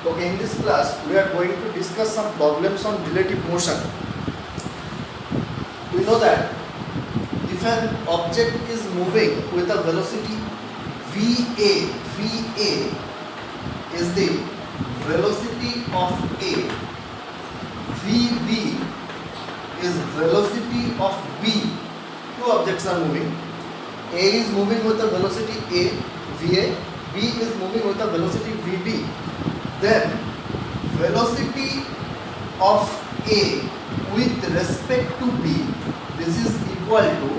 Okay, in this class we are going to discuss some problems on relative motion. We know that if an object is moving with a velocity va is the velocity of A, Vb is velocity of B. Two objects are moving. A is moving with a velocity A, Va. B is moving with a velocity Vb. Then velocity of A with respect to B, this is equal to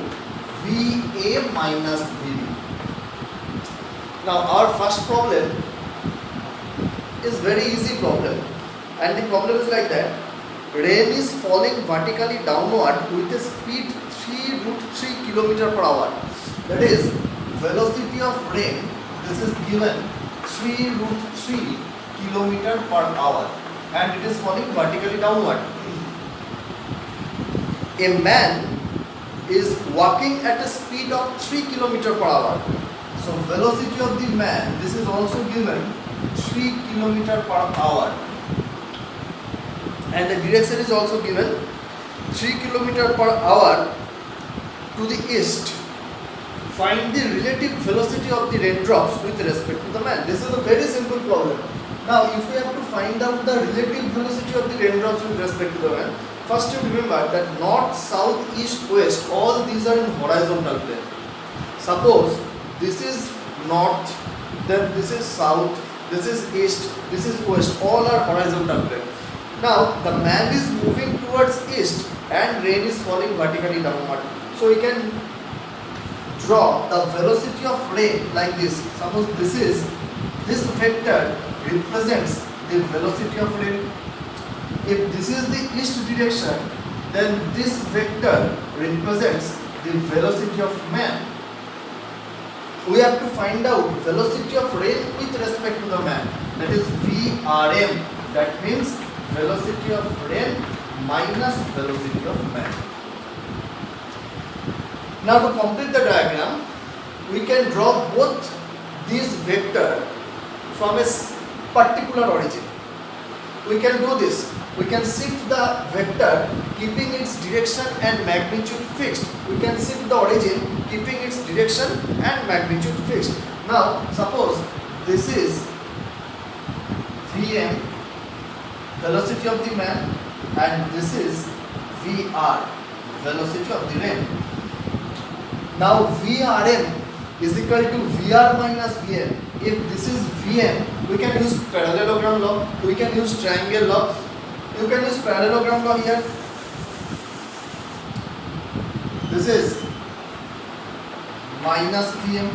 Va minus Vb. Now our first problem is very easy problem, and the problem is like that: rain is falling vertically downward with a speed 3√3 km/h. That is velocity of rain. This is given 3√3 km/h, and it is falling vertically downward. A man is walking at a speed of 3 km/h. So velocity of the man, this is also given 3 km/h, and the direction is also given 3 km/h to the east. Find the relative velocity of the raindrops with respect to the man. This is a very simple problem. Now if we have to find out the relative velocity of the raindrops with respect to the man, first you remember that north, south, east, west, all these are in horizontal plane. Suppose this is north, then this is south, this is east, this is west, all are horizontal plane. Now the man is moving towards east and rain is falling vertically downward. So we can draw the velocity of rain like this. Suppose this vector represents the velocity of rain. If this is the east direction, then this vector represents the velocity of man. We have to find out velocity of rain with respect to the man. That is Vrm. That means velocity of rain minus velocity of man. Now to complete the diagram, we can draw both these vectors from a particular origin. We can do this. We can shift the vector keeping its direction and magnitude fixed. We can shift the origin keeping its direction and magnitude fixed. Now suppose this is Vm, velocity of the man, and this is Vr, velocity of the rain. Now Vrm is equal to Vr minus Vm. If this is Vm, we can use parallelogram law, we can use triangle law. You can use parallelogram law here. This is minus Vm.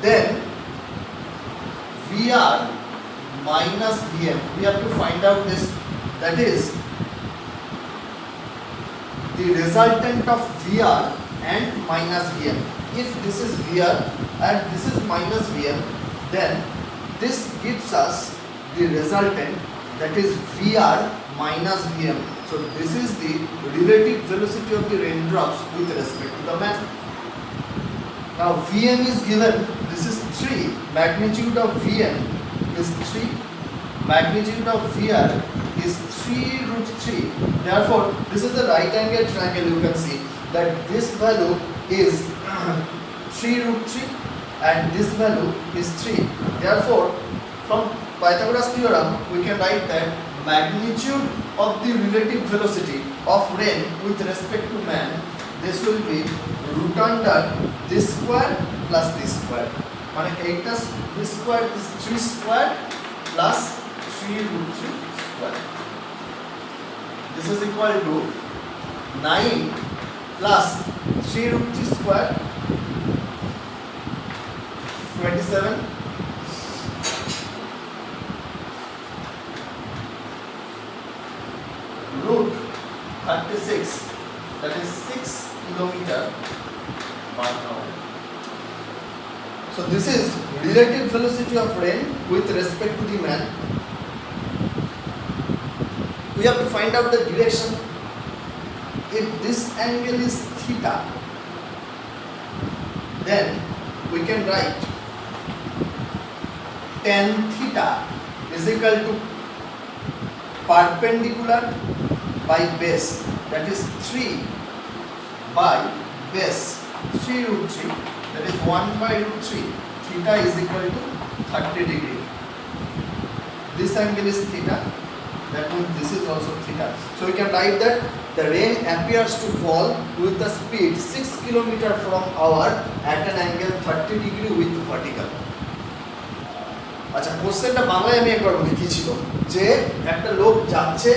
Then Vr minus Vm. We have to find out this. That is the resultant of Vr and minus Vm. If this is Vr and this is minus Vm, then this gives us the resultant, that is Vr minus Vm. So this is the relative velocity of the raindrops with respect to the man. Now Vm is given, this is 3, magnitude of Vm is 3, magnitude of Vr is 3√3. Therefore this is the right angle triangle. You can see that this value is 3√3 and this value is 3. Therefore from Pythagoras theorem we can write that magnitude of the relative velocity of rain with respect to man, this will be root under this square plus this square. মানে এইটা this square is 3 square plus 3√3 square. This is equal to 9 plus 3√3 square, 27, root 36, that is 6 km/h. So this is relative velocity of rain with respect to the man. We have to find out the direction. If this angle is theta, then we can write tan theta is equal to perpendicular by base, that is 3 by base 3 root 3, that is 1 by root 3. Theta is equal to 30 degree. This angle is theta, that means this is also theta. So we can write that the rain appears to fall with the speed 6 km from hour at an angle 30 degree with vertical. আচ্ছা, কোশ্চেনটা বাংলায় আমি একবার বলি কি ছিল, যে একটা লোক যাচ্ছে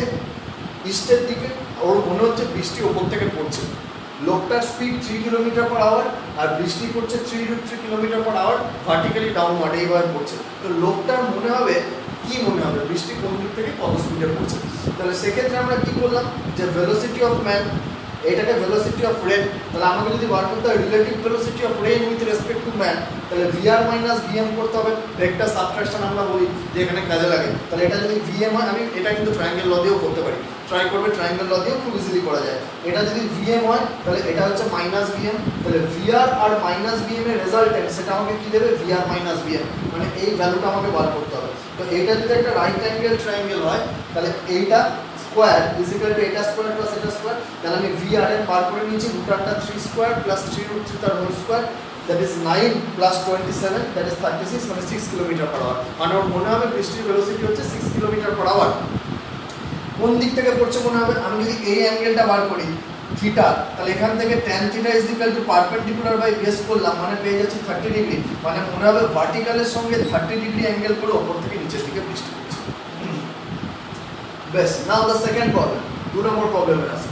ইস্টের দিকে, ওর মনে হচ্ছে বৃষ্টি ওপর থেকে পড়ছে, লোকটার স্পিড 3 কিলোমিটার পার আওয়ার আর বৃষ্টি পড়ছে 3 kilometre per hour vertically downward এইভাবে পড়ছে। তো লোকটার মনে হবে কি মনে হবে বৃষ্টি কোন দিক থেকে কত স্পিডে পড়ছে। তাহলে সেক্ষেত্রে আমরা কি করলাম, যে ভেলোসিটি অফ ম্যান, এটাকে ভেলোসিটি অফ রেন, তাহলে আমাকে যদি বার করতে হয় relative velocity of rain with respect to man, তাহলে ভিআর মাইনাস ভিএম করতে হবে। ভেক্টর সাবট্রাকশন আমরা বলি যে এখানে কাজে লাগে। তাহলে এটা যদি ভিএম হয়, আমি এটা কিন্তু ট্রায়াঙ্গেল ল দিয়েও করতে পারি, ট্রাই করবে, ট্রায়াঙ্গেল ল দিয়েও খুব ইজিলি করা যায়। এটা যদি ভিএম হয় তাহলে এটা হচ্ছে মাইনাস ভিএম, তাহলে ভিআর আর মাইনাস ভিএম এর রেজাল্টেন্ট সেটা আমাকে কি দেবে, ভিআর মাইনাস ভিএম, মানে এই ভ্যালুটা আমাকে বার করতে হবে। তো এটা যদি একটা রাইট অ্যাঙ্গেল ট্রায়াঙ্গেল হয় তাহলে এইটা স্কোয়ার ইজ ইকুয়াল টু এটা স্কোয়ার প্লাস এটা স্কোয়ার, তাহলে আমি ভিআরএম বার করে নিয়েছি, রুটারটা 3 স্কোয়ার প্লাস 3 রুট 3 তার whole square, that is 9 plus 27 that is 36, মানে 6 কিলোমিটার পার আওয়ার। মানে ওর মনে হবে বৃষ্টির ভেলোসিটি হচ্ছে 6 কিলোমিটার পার আওয়ার। কোন দিক থেকে পড়ছে মনে হবে, আমি যদি এই অ্যাঙ্গেলটা বার করি থিটা, তাহলে এখান থেকে tan theta is equal to perpendicular by base করলাম, মানে পেয়ে যাচ্ছি 30 ডিগ্রি, মানে মনে হবে ভার্টিক্যালের সঙ্গে 30 ডিগ্রি অ্যাঙ্গেল করে ওপর থেকে নিচের দিকে বৃষ্টি পড়ছে। বেশ, now the second problem, 2 number প্রবলেমের আছে।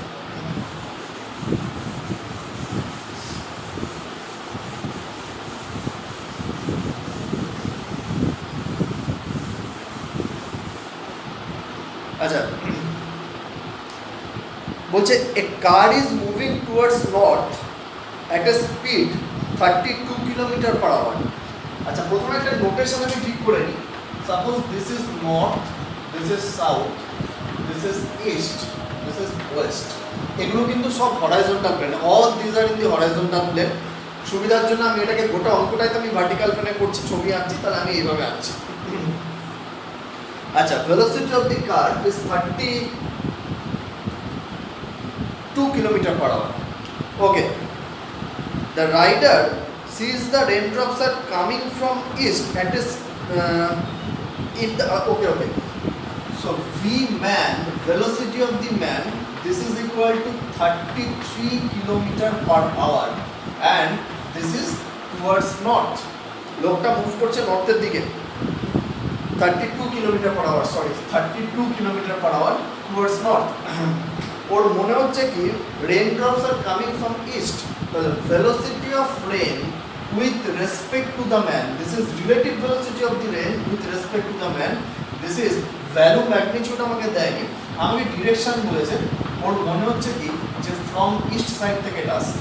আচ্ছা, বলছে a car is moving towards north at a speed 32 kilometer per hour. আচ্ছা, প্রথমে একটা নোটেশন আমি ঠিক করে নিই। Suppose this is north, this is south, this is east, this is west. এগুলো কিন্তু সব horizontal plane, all this are in the horizontal plane. সুবিধার জন্য আমি এটাকে গোটা অঙ্কটাই তো আমি ভার্টিক্যাল প্লেনে করছি, ছবি আঁকছি, তাহলে আমি এইভাবে আঁকছি। আচ্ছা, velocity of the car is 32 kilometer per hour. Okay. The rider sees the raindrops are coming from east. That is, if the okay. So v man, velocity of the man, this is equal to 33 kilometer per hour, and this is towards north. লোকটা move করছে নর্থের দিকে। 32 kilometer per hour, sorry 32 kilometer per hour towards north. ওর মনে হচ্ছে কি rain drops are coming from east, তাহলে velocity of rain with respect to the man, this is relative velocity of the rain with respect to the man, this is value magnitude আমাকে দেয়নি, আমাকে direction বলেছে। ওর মনে হচ্ছে কি যে from east side থেকে এটা আসছে।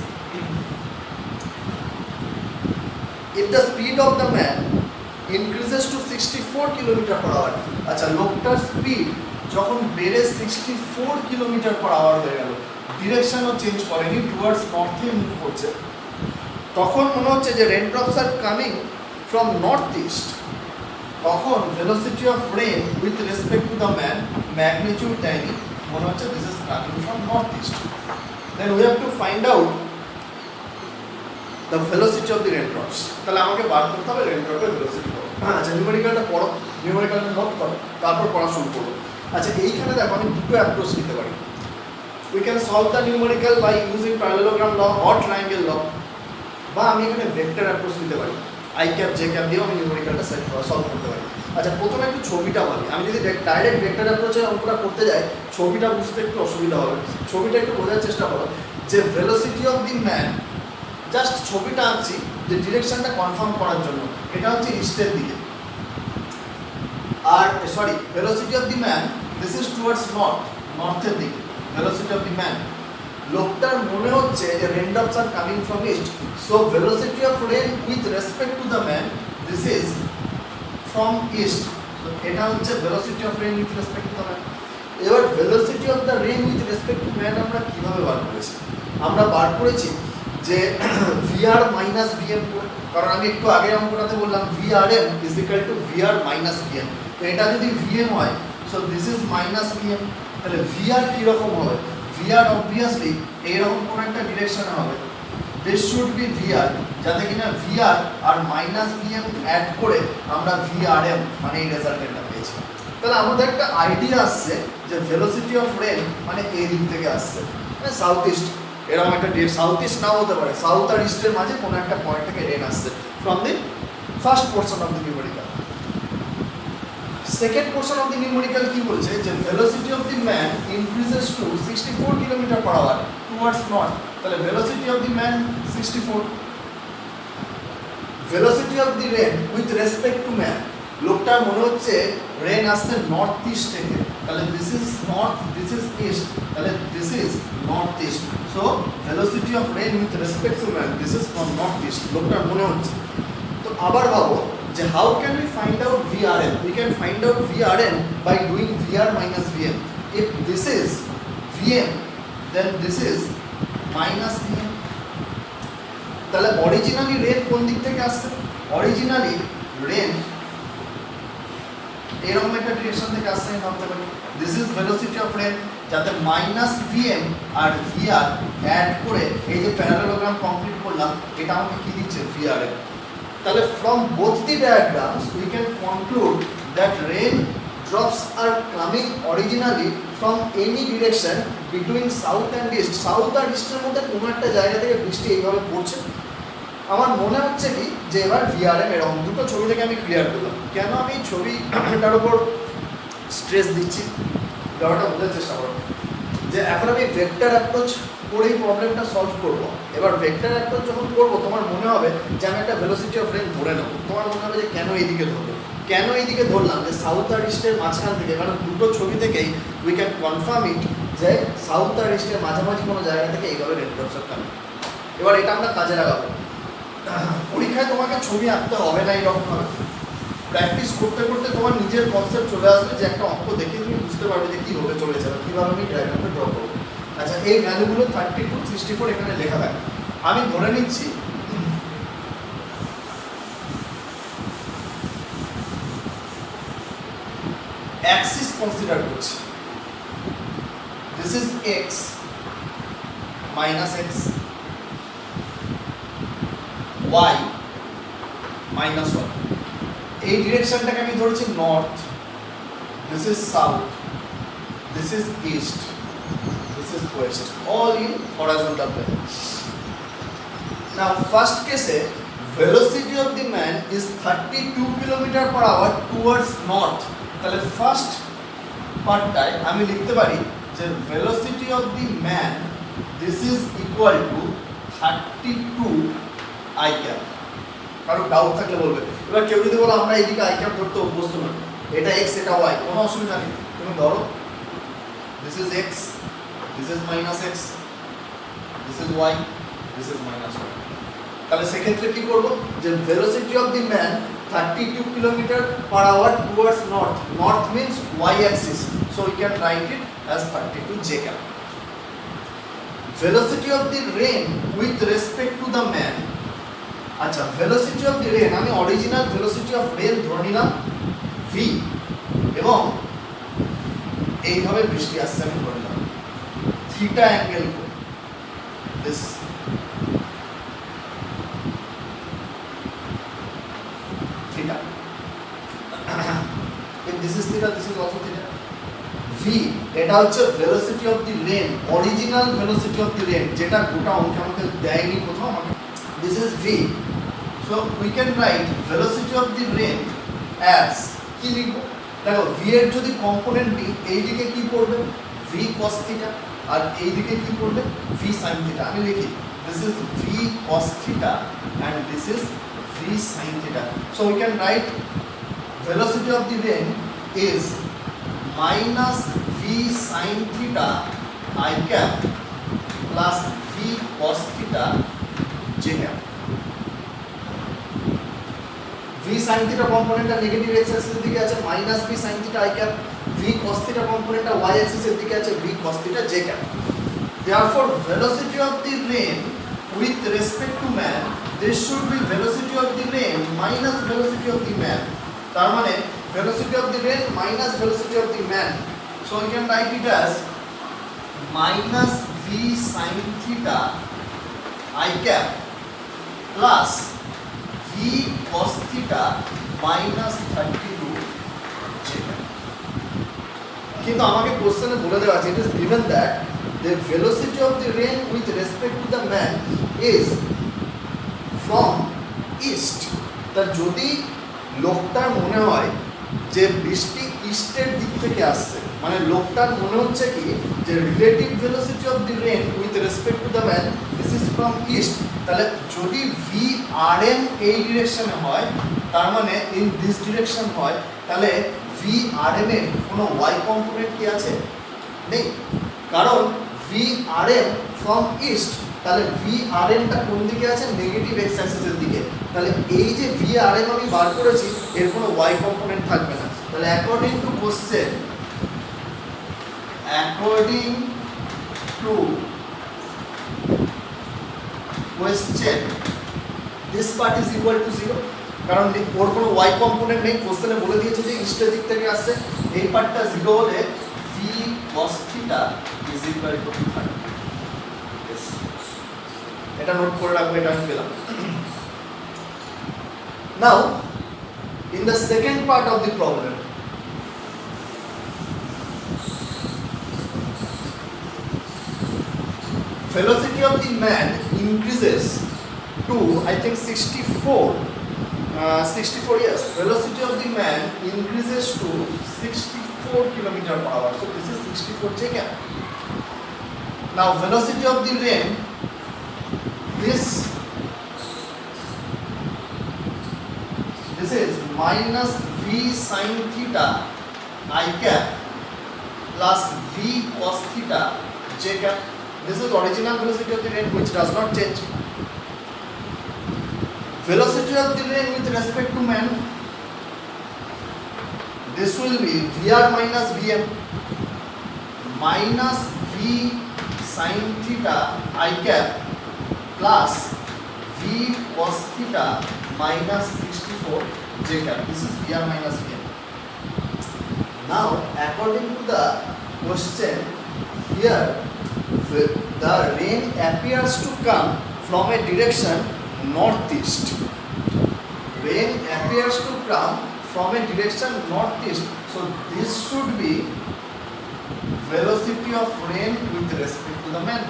If the speed of the man increases to 64 kilometre per hour. আচ্ছা, লোকটার স্পিড যখন বেড়ে 64 কিলোমিটার পার আওয়ার হয়ে গেল, ডিরেকশনও চেঞ্জ করেনি, টুয়ার্ডস নর্থে মুভ করছে, তখন মনে হচ্ছে যে rain drops are coming from north east, তখন velocity of rain with respect to the man magnitude দেয়নি, মনে হচ্ছে this is coming from north east. Then we have to find out the velocity of the raindrops. তাহলে আমাকে বার করতে হবে রেনড্রপের velocity. আচ্ছা, নিউমেরিক্যালটা পড়ো, নিউমেরিক্যালটা নোট করো, তারপর পড়া শুরু করো। আচ্ছা, এইখানে দেখো আমি দুটো অ্যাপ্রোচ নিতে পারি। We can solve the numerical by using parallelogram law or triangle law, বা আমি এখানে ভেক্টর অ্যাপ্রোচ নিতে পারি, আই ক্যাপ জে ক্যাপ দিয়েও আমি নিউমেরিক্যালটা সলভ করতে পারি। আচ্ছা, প্রথমে একটু ছবিটা বলি। আমি যদি ডাইরেক্ট ভেক্টর অ্যাপ্রোচে অঙ্কটা করতে যাই, ছবিটা বুঝতে একটু অসুবিধা হবে। ছবিটা একটু বোঝার চেষ্টা করো যে velocity of the man, just ছবিটা আঁকছি যে ডিরেকশনটা কনফার্ম করার জন্য, এটা হচ্ছে ইস্টের দিকে, আর sorry velocity of the man this is towards north, নর্থের দিকে ভেলোসিটি অফ দি ম্যান। লোকটার মনে হচ্ছে যে raindrops are coming from east, so velocity of rain with respect to the man this is from east. এটা হচ্ছে velocity of rain with respect to the man. এবার velocity of the rain with respect to man আমরা কীভাবে বার করেছি? আমরা বার করেছি যে VR minus VM, কারণ আমি একটু আগে অঙ্কটাতে বললাম VRM is equal two VR minus VM. তো এটা যদি ভিএম হয় so this is minus VM, তাহলে ভিআর কীরকম হবে? ভিআর অবভিয়াসলি এইরকম কোনো একটা ডিরেকশনে হবে। দিস শুড বি ভিআর, যাতে কিনা ভিআর আর মাইনাস ভিএম অ্যাড করে আমরা ভিআরএম মানে এই রেজাল্টেন্টটা পেয়েছি। তাহলে আমাদের একটা আইডিয়া আসছে যে ভেলোসিটি অফ রেন মানে এই দিক থেকে আসছে, মানে সাউথ ইস্ট, এরকম একটা সাউথ ইস্ট নাও হতে পারে, সাউথ আর ইস্টের মাঝে কোনো একটা পয়েন্ট থেকে রেন আসছে from the first portion of the numerical. Second portion of the numerical কি বলছে যে velocity of the man increases to 64 kilometre per hour towards north. তাহলে velocity of the man 64, velocity of the rain with respect to man, লোকটার মনে হচ্ছে rain আসছে north east থেকে, তাহলে this is north, this is east, তাহলে this is north east. So velocity of rain with respect to man this is from north east, লোকটার মনে হচ্ছে। তো আবার ভাবো যে how can we find out VRM? We can find out VRM by doing VR minus VM. If this is VM then this is minus VM. তাহলে originally rain কোন দিক থেকে আসছে? অরিজিনালি রেন এরকম একটা ডিরেকশন থেকে আসছে, আমি ভাবতে পারি this is velocity of rain, যাতে মাইনাস ভিএম আর ভিআর অ্যাড করে এই যে প্যারালেলোগ্রাম কমপ্লিট করলাম, এটা আমাকে কি দিচ্ছে? ভিআরএম। তাহলে from both the diagrams we can conclude that rain drops are coming originally from any direction between south and east. South আর ইস্টের মধ্যে কোনো একটা জায়গা থেকে বৃষ্টি এইভাবে পড়ছে। আমার মনে হচ্ছে কি যে এবার ভিআরএম এরকম, দুটো ছবি থেকে আমি ক্লিয়ার করলাম। কেন আমি ছবিটার উপর স্ট্রেস দিচ্ছি ব্যাপারটা বোঝার চেষ্টা করো, যে এখন আমি ভেক্টর অ্যাপ্রোচ করেই প্রবলেমটা সলভ করবো। এবার ভেক্টর অ্যাপ্রোচ যখন করবো তোমার মনে হবে যে আমি একটা ভেলোসিটি অফ রেন ধরে নেবো, তোমার মনে হবে যে কেন এইদিকে ধরবো, কেন এইদিকে ধরলাম, যে সাউথ আর ইস্টের মাঝখান থেকে, কারণ দুটো ছবি থেকেই উই ক্যান কনফার্ম ইট যে সাউথ আর ইস্টের মাঝামাঝি কোনো জায়গা থেকে এইভাবে রেন ড্রপসের কারণ। এবার এটা আমরা কাজে লাগাবো। পরীক্ষায় তোমাকে ছবি আঁকতে হবে না এরকমভাবে, প্র্যাকটিস করতে করতে তোমার নিজের কনসেপ্ট চলে আসবে, যে একটা অঙ্ক দেখে তুমি বুঝতে পারবে যে কী হতে চলেছে বা কীভাবে আমি ডায়াগ্রামটা ড্র করবো। আচ্ছা, এই ভ্যালুগুলো 32, 64 এখানে লেখা থাকে। আমি ধরে নিচ্ছি অ্যাক্সিস কনসিডার করছি, this is X minus X, Y minus Y. এই ডিরেকশনটাকে আমি ধরেছি north, this is south, this is east, this is west, all in horizontal plane. Now first case velocity of the man is 32 kilometer per hour towards north. তাহলে first পার্টটায় আমি লিখতে পারি যে velocity of the man this is equal to 32 i cap। কারো doubt থাকলে বলবে। এবার কেউ যদি বলো আমরা এইদিকে i cap ধরতে অভ্যস্ত নই, এটা x এটা y, কোনো অসুবিধা নেই, তুমি ধরো this is x, this is minus x, this is y, this is minus y। তাহলে সেক্ষেত্রে কি করব, যে velocity of the man 32 kilometer per hour towards north, north means y axis, so we can write it as 32 j cap। velocity of the rain with respect to the man, আচ্ছা velocity of the rain আমি original velocity of rain ধরে নিলাম v, এবং এইভাবে বৃষ্টি আসছে আমি ধরে নিলাম theta angle this, theta, if this is theta this is also theta। v এটা হচ্ছে velocity of the rain, original velocity of the rain, যেটা গোটা অঙ্কে আমাকে দেয়নি কোথাও, আমাকে this is v, so we can write velocity of the rain as কি লিখবো, দেখো v এর যদি কম্পোনেন্ট নিই এইদিকে কি পড়বে v cos theta, আর এইদিকে কি পড়বে v sin theta। আমি লিখি this is v cos theta and this is v sin theta, so we can write velocity of the rain is minus v sin theta I cap plus v cos theta j cap। v sin theta কম্পোনেন্টটা negative x অ্যাক্সিসের দিকে আছে minus v sin theta I cap, v cos theta কম্পোনেন্টটা y অ্যাক্সিসের দিকে আছে v cos theta j cap। Therefore velocity of the rain with respect to man, this should be velocity of the rain minus velocity of the man. তার মানে velocity of the rain minus velocity of the man. So we can write it as minus v sin theta I cap plus v cos theta minus 32 j cap. কিন্তু আমাকে কোশ্চেনে বলে দেওয়া আছে, it is given that the velocity of the rain with respect to the man is from east. তার যদি লোকটার মনে হয় যে বৃষ্টি ইস্টের দিক থেকে আসছে, মানে লোকটার মনে হচ্ছে কি যে relative velocity of the rain with respect to the man this is from east, তাহলে যদি ভি আর এম এই ডিরেকশনে হয়, তার মানে ইন দিস ডিরেকশন হয়, তাহলে ভি আর এম এর কোনো ওয়াই কম্পোনেন্ট কি আছে? নেই, কারণ V R M from east, তাহলে ভি আর এমটা কোন দিকে আছে? নেগেটিভ এক্স অ্যাক্সিসের দিকে। তাহলে এই যে ভি আর এম আমি বার করেছি এর কোনো ওয়াই কম্পোনেন্ট থাকবে না। তাহলে according to question, this part is equal two 0, কারণ ওর কোনো ওয়াই কম্পোনেন্ট নেই। কোশ্চেনে বলে দিয়েছে যে ইস্টের দিক থেকে আসছে, এই পার্টটা 0 হলে V cos theta is equal two 30। এটা নোট করে রাখবে, এটা আমি পেলাম। Now in the second part of the problem, velocity of the man increases to I think 64 yes, velocity of the man increases to 64 km/h, so this is 64 j cap. Now velocity of the rain, this is minus v sin theta I cap plus v cos theta j cap. This is original velocity of the rain which does not change. Velocity of the rain with respect to man, this will be vr minus vm minus v sin theta I cap plus v cos theta minus 64 j cap. This is vr minus vm. Now according to the question here, the rain appears to come from a direction northeast. Rain appears to come from a direction northeast, so this should be velocity of rain with respect to the man.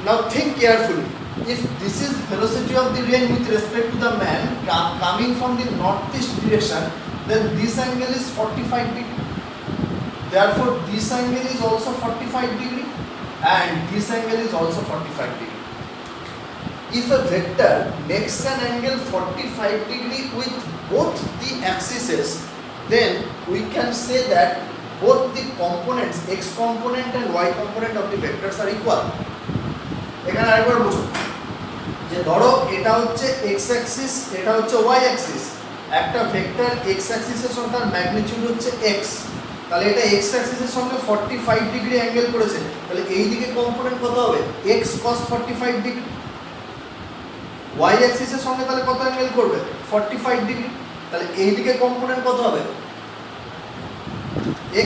Now think carefully. If this is velocity of the rain with respect to the man coming from the northeast direction, then this angle is 45 degree. Therefore this angle is also 45 degree and this angle is also 45 degree. If a vector makes an angle 45 degree with both the axes, then we can say that both the components x component and y component of the vectors are equal. এখানে আরেকবার বুঝো যে ধরো এটা হচ্ছে x Axis, এটা হচ্ছে y Axis, একটা ভেক্টর x অ্যাক্সিসের সঙ্গে তার ম্যাগনিটিউড হচ্ছে x, তাহলে এটা x অ্যাক্সিসের সঙ্গে 45 ডিগ্রি অ্যাঙ্গেল করেছে, তাহলে এই দিকে কম্পোনেন্ট কত হবে? x cos 45 degree. y অ্যাক্সিসের সঙ্গে তাহলে কত অ্যাঙ্গেল করবে? 45 ডিগ্রি, তাহলে এই দিকে কম্পোনেন্ট কত হবে?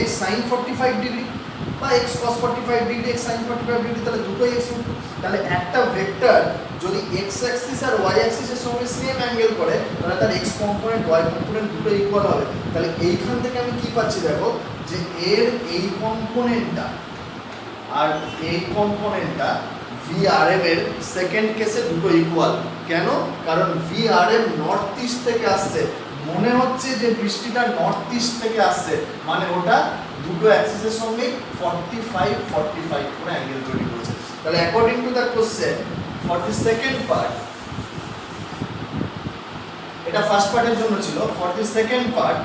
x sin 45 ডিগ্রি বা x cos 45 degree, x sin 45 degree, তাহলে দুটোই x উঠবে। তাহলে একটা ভেক্টর যদি x অ্যাক্সিস আর y অ্যাক্সিসের সঙ্গে সেম অ্যাঙ্গেল করে, তাহলে তার x কম্পোনেন্ট y কম্পোনেন্ট দুটো ইকুয়াল হবে। তাহলে এইখান থেকে আমি কি পাচ্ছি দেখো, যে এর এই কম্পোনেন্টটা আর এই কম্পোনেন্টটা VRM এর সেকেন্ড কেসে দুটো ইকুয়াল। কেন? কারণ VRM নর্থ ইস্ট থেকে আসছে, মনে হচ্ছে যে বৃষ্টিটা নর্থ ইস্ট থেকে আসছে, মানে ওটা দুটো অ্যাক্সিসের সঙ্গে 45 45 করে অ্যাঙ্গেল তৈরি করেছে। তাহলে according to the question for the second part, এটা ফার্স্ট পার্টের জন্য ছিল, for the second part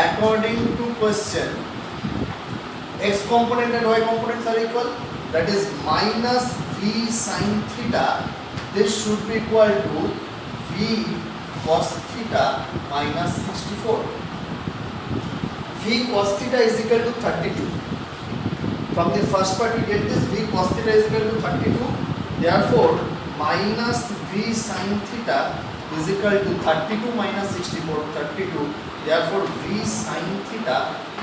according to question, x component and y components are equal, that is minus v sin theta, this should be equal to v cos theta minus 64. v cos theta is equal to 32 From the first part we get this v cos theta is equal to 32. Therefore minus v sin theta is equal to 32 minus 64, 32. Therefore v sin theta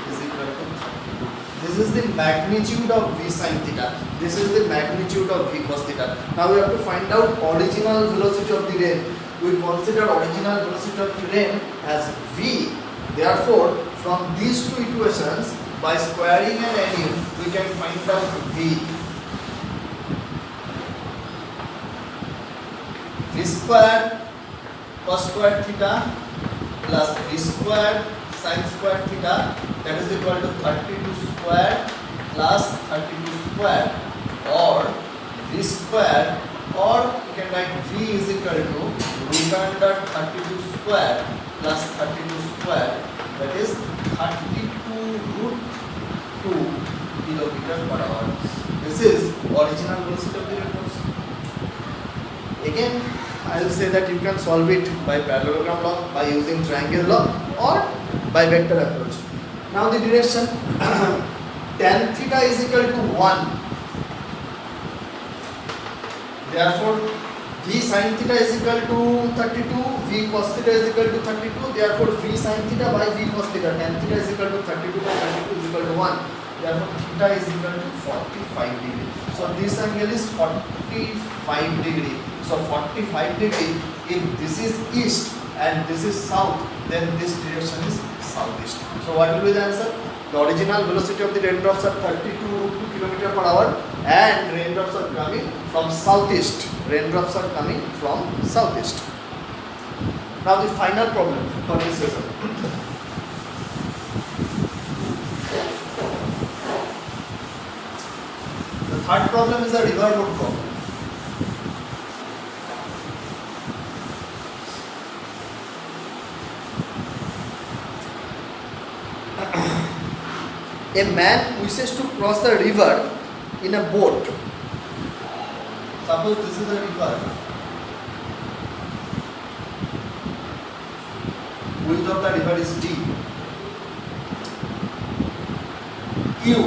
is equal to 32. This is the magnitude of v sin theta. This is the magnitude of v cos theta. Now we have to find out original velocity of the ray. We consider original velocity of the ray as v. Therefore from these two equations, by squaring and adding, we can find out v. V square cos square theta plus v square sin square theta, that is equal to 32 square plus 32 square, or v square, or you can write v is equal to root under 32 square plus 32 square, that is 32 root 2 kilometer per hour. This is original velocity of the ray force. Again, I will say that you can solve it by parallelogram law, by using triangle law, or by vector approach. Now the direction tan theta is equal to 1. Therefore v sin theta is equal to 32, v cos theta is equal to 32. Therefore v sin theta by v cos theta, tan theta is equal to 32 by 32 is equal to 1. Therefore theta is equal to 45 degree. So this angle is 45 degree. So 45 degree, if this is east and this is south, then this direction is southeast. So what will be the answer? The original velocity of the raindrops are 32 km per hour, and raindrops are coming from southeast. Raindrops are coming from southeast. Now the final problem for this session. The third problem is a river road problem. A man wishes to cross a river in a boat. Suppose this is a river. Width of the river is d. U,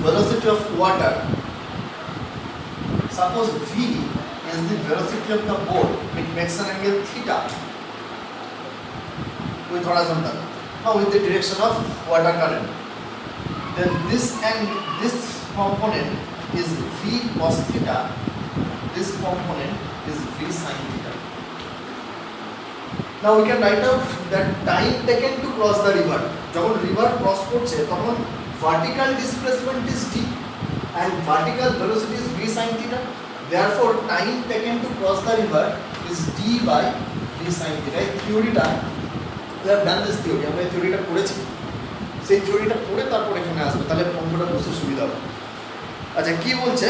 velocity of water. Suppose v is the velocity of the boat. It makes an angle theta with horizontal. Now with the direction of water current. Then this component is v cos theta, this component is v sin theta. Now we can write out that time taken to cross the river. যখন river cross করছে তখন vertical displacement is d and vertical velocity is v sin theta. Therefore time taken to cross the river is d by v sin theta. এই থিওরিটা we have done this theory. আমরা এই থিওরিটা পড়েছি। সেই থিওরিটা পড়ে তারপর এখানে আসবে, তাহলে অঙ্কটা বুঝতে সুবিধা হবে। আচ্ছা কি বলছে,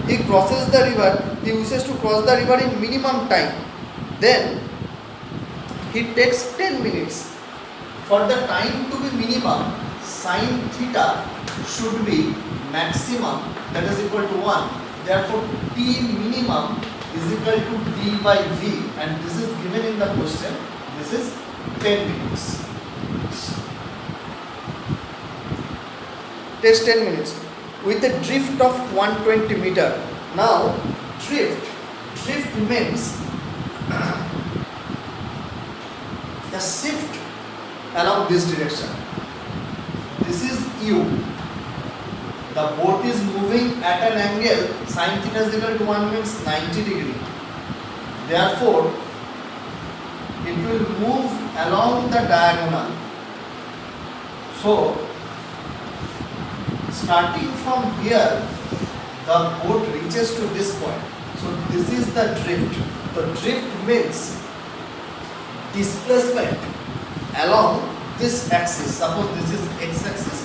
he crosses the river, he wishes to cross the river in minimum time, then he takes 10 minutes. For the time to be minimum, sin theta should be maximum, that is equal to 1. Therefore t minimum is equal to d by v, and this is given in the question. This is 10 minutes. Takes 10 minutes with a drift of 120 meter. Now drift means the shift along this direction. This is u. The boat is moving at an angle sin theta is equal to 1 means 90 degree. Therefore it will move along the diagonal. So starting from here, the boat reaches to this point. So this is the drift. The drift means displacement along this axis. Suppose this is x-axis,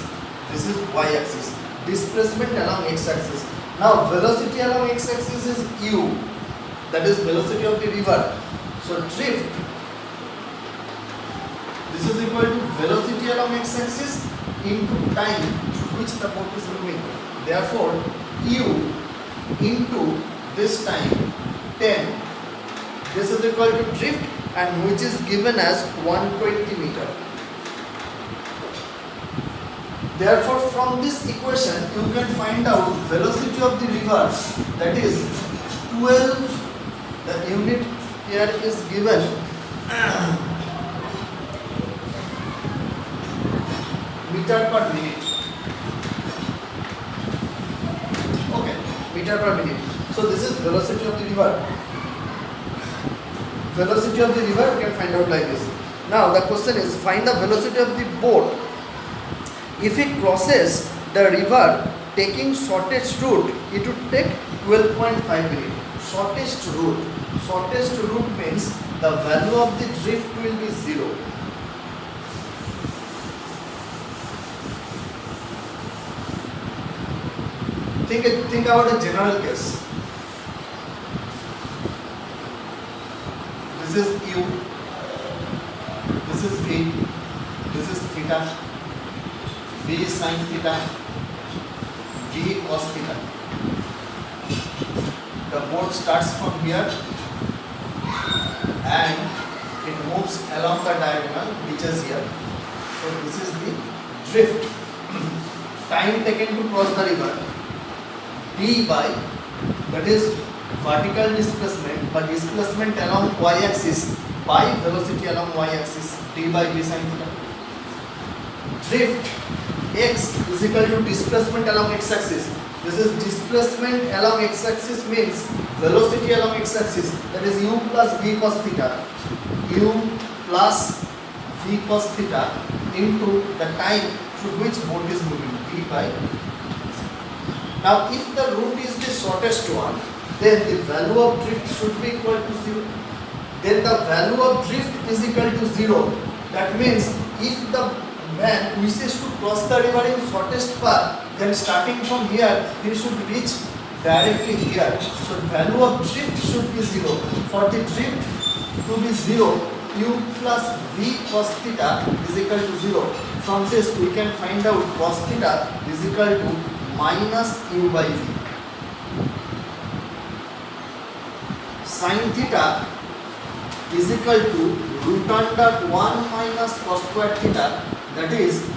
this is y-axis. Displacement along x-axis. Now velocity along x-axis is u. That is velocity of the river. So drift, this is equal to velocity along x-axis into time through which the boat is moving. Therefore u into this time 10, this is equal to drift, and which is given as 120 meter. Therefore, from this equation, you can find out velocity of the river, that is 12. The unit here is given meter per minute. Okay, meter per minute. So this is velocity of the river. Velocity of the river you can find out like this. Now the question is, find the velocity of the boat if it crosses the river taking shortest route. It would take 12.5 minutes. Shortest route. Shortest route means the value of the drift will be 0. Think about a general case. This is u, this is v, this is theta, v sin theta, v cos theta. The boat starts from here and it moves along the diagonal, reaches here. So this is the drift. Time taken to cross the river, d by, that is vertical displacement, but displacement along y-axis by velocity along y-axis, d by v sin theta. Drift x is equal to displacement along x-axis. This is displacement along x-axis means velocity along x-axis, that is u plus v cos theta. U plus v cos theta into the time through which boat is moving, d by. Now if the route is the shortest one, then the value of drift should be equal to 0. Then the value of drift is equal to 0. That means if the man wishes to cross the river in shortest path, then starting from here he should reach directly here. So value of drift should be 0. For the drift to be 0, u plus v cos theta is equal to 0. From this we can find out cos theta is equal to minus u by v. Sin theta is equal to root under 1 minus cos square theta, that is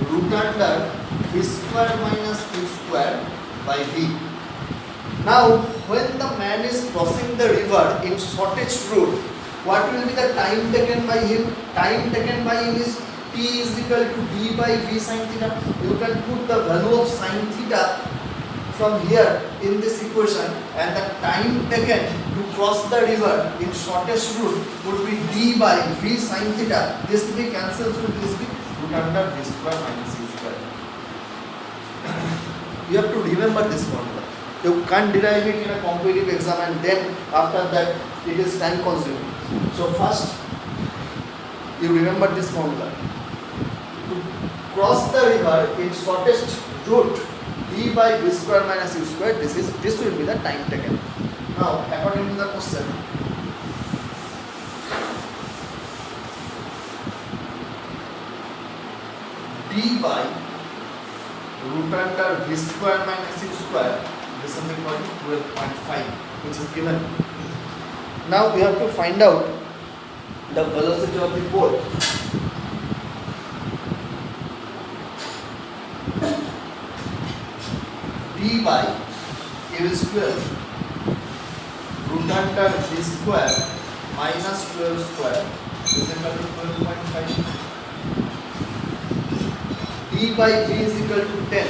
root under v square minus u square by v. Now when the man is crossing the river in shortest route, what will be the time taken by him? Time taken by him is t is equal to d by v sin theta. You can put the value of sin theta from here in this equation, and the time taken to cross the river in shortest route would be d by v sin theta. This will be cancelled with this be root under v square minus u square. You have to remember this formula. You can't derive it in a competitive exam and then after that it is time consuming. So first you remember this formula. To cross the river in shortest route, d by v square minus u square, this will be the time taken. Now according to the question, d by root under v square minus u square, this is equal to 12.5, which is given. Now we have to find out the velocity of the boat. d by u is 12 root under v square minus 12 square is equal to 12.5. d by v is equal to 10.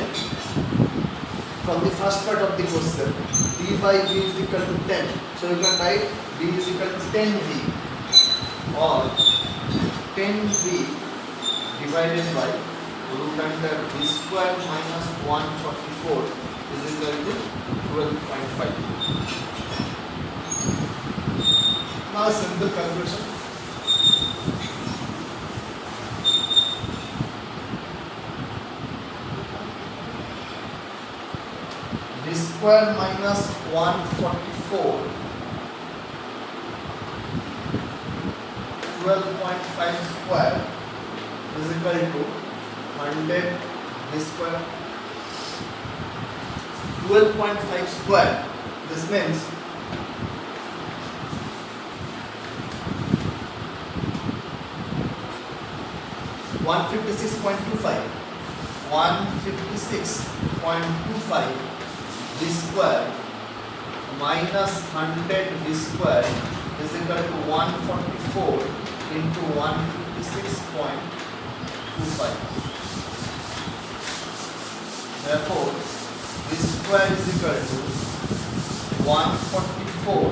From the first part of the question, d by v is equal to 10. So you can write d is equal to 10v or 10v divided by root under v square minus 144 is equal to 12.5. Now a simple calculation. V square minus 144, 12.5 square is equal to 100 v square. 12.5 square, this means 156.25. 156.25 v square minus 100 v square is equal to 144 into 156.25. Therefore, v square is equal to 144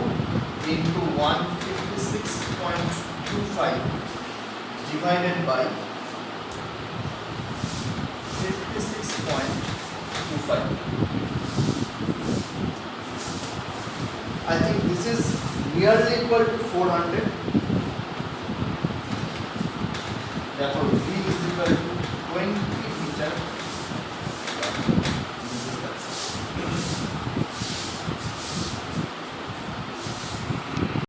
into 156.25 divided by 56.25. I think this is nearly equal to 400. Therefore,